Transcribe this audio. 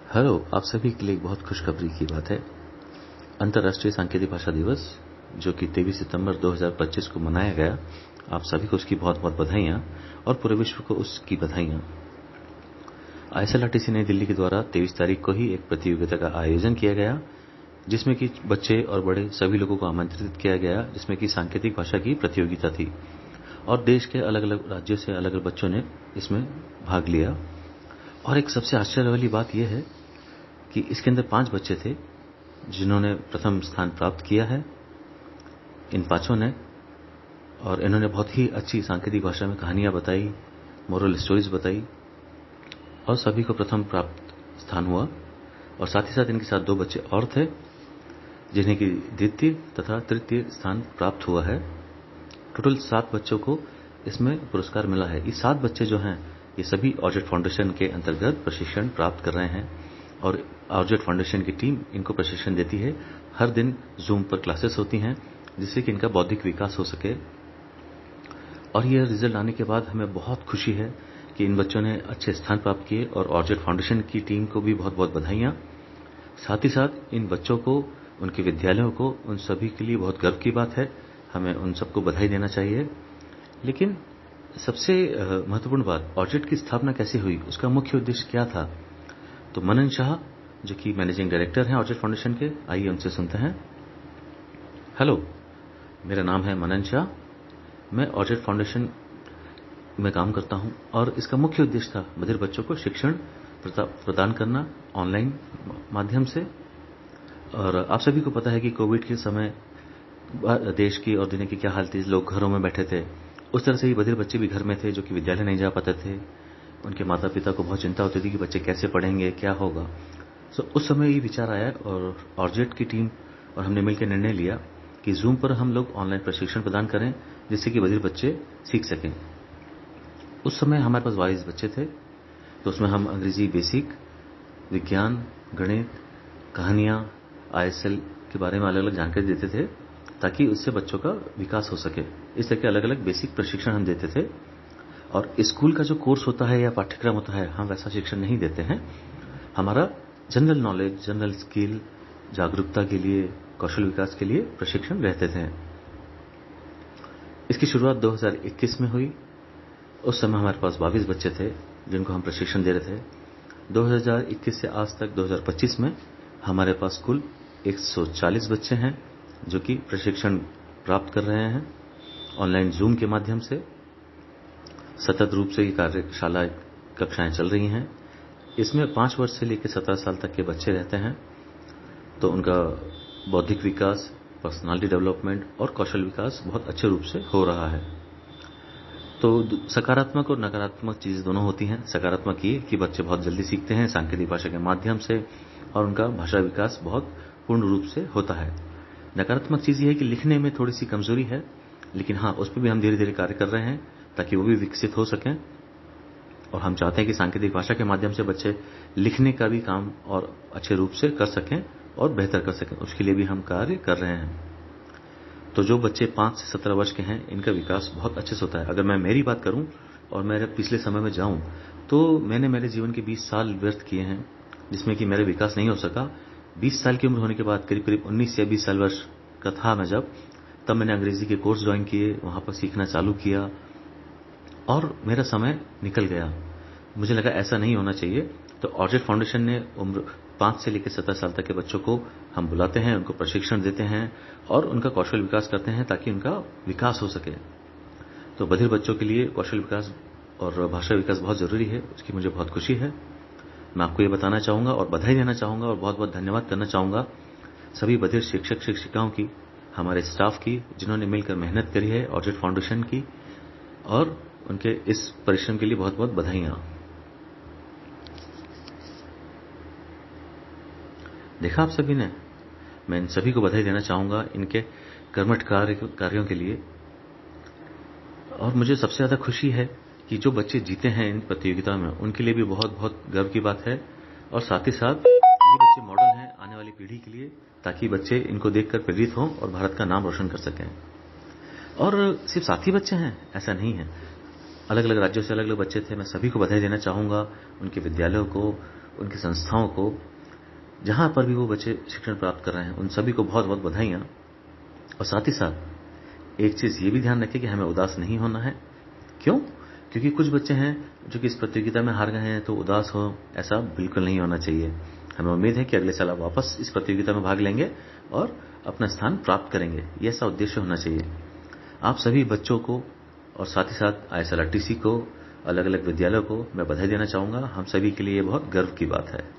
Hello, आप सभी के लिए एक बहुत खुशखबरी की बात है। अंतर्राष्ट्रीय सांकेतिक भाषा दिवस जो कि 23 सितंबर 2025 को मनाया गया, आप सभी को उसकी बहुत बहुत बधाइयाँ और पूरे विश्व को उसकी बधाइयाँ। ISLRTC नई दिल्ली के द्वारा 23 तारीख को ही एक प्रतियोगिता का आयोजन किया गया, जिसमें कि बच्चे और बड़े सभी लोगों को आमंत्रित किया गया, जिसमें कि सांकेतिक भाषा की प्रतियोगिता थी और देश के अलग अलग राज्यों से अलग अलग बच्चों ने इसमें भाग लिया। और एक सबसे आश्चर्य वाली बात यह है कि इसके अंदर 5 बच्चे थे जिन्होंने प्रथम स्थान प्राप्त किया है। इन पांचों ने और इन्होंने बहुत ही अच्छी सांकेतिक भाषा में कहानियां बताई, मोरल स्टोरीज बताई और सभी को प्रथम प्राप्त स्थान हुआ। और साथ ही साथ इनके साथ 2 बच्चे और थे जिन्हें कि द्वितीय तथा तृतीय स्थान प्राप्त हुआ है। टोटल 7 बच्चों को इसमें पुरस्कार मिला है। ये 7 बच्चे जो हैं ये सभी ऑर्जेट फाउंडेशन के अंतर्गत प्रशिक्षण प्राप्त कर रहे हैं और ऑर्जेट फाउंडेशन की टीम इनको प्रशिक्षण देती है। हर दिन जूम पर क्लासेस होती हैं जिससे कि इनका बौद्धिक विकास हो सके। और यह रिजल्ट आने के बाद हमें बहुत खुशी है कि इन बच्चों ने अच्छे स्थान प्राप्त किए और ऑर्जेट फाउंडेशन की टीम को भी बहुत बहुत बधाइयाँ। साथ ही साथ इन बच्चों को, उनके विद्यालयों को, उन सभी के लिए बहुत गर्व की बात है। हमें उन सबको बधाई देना चाहिए। लेकिन सबसे महत्वपूर्ण बात, ऑर्जेट की स्थापना कैसे हुई, उसका मुख्य उद्देश्य क्या था। तो मनन शाह जो कि मैनेजिंग डायरेक्टर हैं ऑर्जेट फाउंडेशन के, आइए उनसे सुनते हैं। हेलो, मेरा नाम है मनन शाह। मैं ऑर्जेट फाउंडेशन में काम करता हूं और इसका मुख्य उद्देश्य था बधिर बच्चों को शिक्षण प्रदान करना ऑनलाइन माध्यम से। और आप सभी को पता है कि कोविड के समय देश की और दुनिया की क्या हालत थी, लोग घरों में बैठे थे। उस तरह से ही बधिर बच्चे भी घर में थे जो कि विद्यालय नहीं जा पाते थे। उनके माता पिता को बहुत चिंता होती थी कि बच्चे कैसे पढ़ेंगे, क्या होगा। उस समय ये विचार आया और ऑर्जेट की टीम और हमने मिलकर निर्णय लिया कि जूम पर हम लोग ऑनलाइन प्रशिक्षण प्रदान करें जिससे कि बधिर बच्चे सीख सकें। उस समय हमारे पास 22 बच्चे थे, तो उसमें हम अंग्रेजी बेसिक, विज्ञान, गणित, कहानियां, ISL के बारे में अलग अलग जानकारी देते थे ताकि उससे बच्चों का विकास हो सके। इस तरह के अलग अलग बेसिक प्रशिक्षण हम देते थे। और स्कूल का जो कोर्स होता है या पाठ्यक्रम होता है, हम वैसा शिक्षण नहीं देते हैं। हमारा जनरल नॉलेज, जनरल स्किल, जागरूकता के लिए, कौशल विकास के लिए प्रशिक्षण रहते थे। इसकी शुरुआत 2021 में हुई। उस समय हमारे पास 22 बच्चे थे जिनको हम प्रशिक्षण दे रहे थे। 2021 से आज तक 2025 में हमारे पास कुल 140 बच्चे हैं जो कि प्रशिक्षण प्राप्त कर रहे हैं ऑनलाइन जूम के माध्यम से। सतत रूप से ये कार्यशाला कक्षाएं चल रही हैं। इसमें 5 वर्ष से लेकर 17 साल तक के बच्चे रहते हैं, तो उनका बौद्धिक विकास, पर्सनालिटी डेवलपमेंट और कौशल विकास बहुत अच्छे रूप से हो रहा है। तो सकारात्मक और नकारात्मक चीजें दोनों होती हैं। सकारात्मक ये कि बच्चे बहुत जल्दी सीखते हैं सांकेतिक भाषा के माध्यम से और उनका भाषा विकास बहुत पूर्ण रूप से होता है। नकारात्मक चीज ये है कि लिखने में थोड़ी सी कमजोरी है, लेकिन हाँ, उस पर भी हम धीरे धीरे कार्य कर रहे हैं ताकि वो भी विकसित हो सकें। और हम चाहते हैं कि सांकेतिक भाषा के माध्यम से बच्चे लिखने का भी काम और अच्छे रूप से कर सकें और बेहतर कर सकें, उसके लिए भी हम कार्य कर रहे हैं। तो जो बच्चे 5 से 17 वर्ष के हैं, इनका विकास बहुत अच्छे से होता है। अगर मैं मेरी बात करूं और मेरे पिछले समय में जाऊं तो मैंने मेरे जीवन के 20 साल व्यर्थ किए हैं जिसमें कि मेरा विकास नहीं हो सका। 20 साल की उम्र होने के बाद करीब करीब 19 या 20 साल वर्ष का था मैं तब मैंने अंग्रेजी के कोर्स ज्वाइन किए, वहां पर सीखना चालू किया और मेरा समय निकल गया। मुझे लगा ऐसा नहीं होना चाहिए। तो ऑर्जेट फाउंडेशन ने उम्र 5 से लेकर 17 साल तक के बच्चों को हम बुलाते हैं, उनको प्रशिक्षण देते हैं और उनका कौशल विकास करते हैं ताकि उनका विकास हो सके। तो बधिर बच्चों के लिए कौशल विकास और भाषा विकास बहुत जरूरी है, उसकी मुझे बहुत खुशी है। मैं आपको ये बताना चाहूंगा और बधाई देना चाहूंगा और बहुत बहुत धन्यवाद करना चाहूंगा सभी बधिर शिक्षक शिक्षिकाओं की, हमारे स्टाफ की, जिन्होंने मिलकर मेहनत करी है ऑर्जेट फाउंडेशन की, और उनके इस परिश्रम के लिए बहुत बहुत बधाइयां। देखा आप सभी ने, मैं इन सभी को बधाई देना चाहूंगा इनके कर्मठ कार्यों के लिए। और मुझे सबसे ज्यादा खुशी है कि जो बच्चे जीते हैं इन प्रतियोगिता में, उनके लिए भी बहुत बहुत गर्व की बात है। और साथ ही साथ ये बच्चे मॉडल हैं आने वाली पीढ़ी के लिए, ताकि बच्चे इनको देखकर प्रेरित हों और भारत का नाम रोशन कर सकें। और सिर्फ साथी बच्चे हैं ऐसा नहीं है, अलग अलग राज्यों से अलग अलग बच्चे थे। मैं सभी को बधाई देना चाहूंगा, उनके विद्यालयों को, उनकी संस्थाओं को, जहां पर भी वो बच्चे शिक्षण प्राप्त कर रहे हैं, उन सभी को बहुत बहुत बधाइयां। और साथ ही साथ एक चीज ये भी ध्यान रखें कि हमें उदास नहीं होना है। क्यों? क्योंकि कुछ बच्चे हैं जो कि इस प्रतियोगिता में हार गए हैं तो उदास हो, ऐसा बिल्कुल नहीं होना चाहिए। हमें उम्मीद है कि अगले साल आप वापस इस प्रतियोगिता में भाग लेंगे और अपना स्थान प्राप्त करेंगे। ये ऐसा उद्देश्य होना चाहिए। आप सभी बच्चों को और साथ ही साथ ISLRTC को, अलग अलग विद्यालयों को मैं बधाई देना चाहूंगा। हम सभी के लिए ये बहुत गर्व की बात है।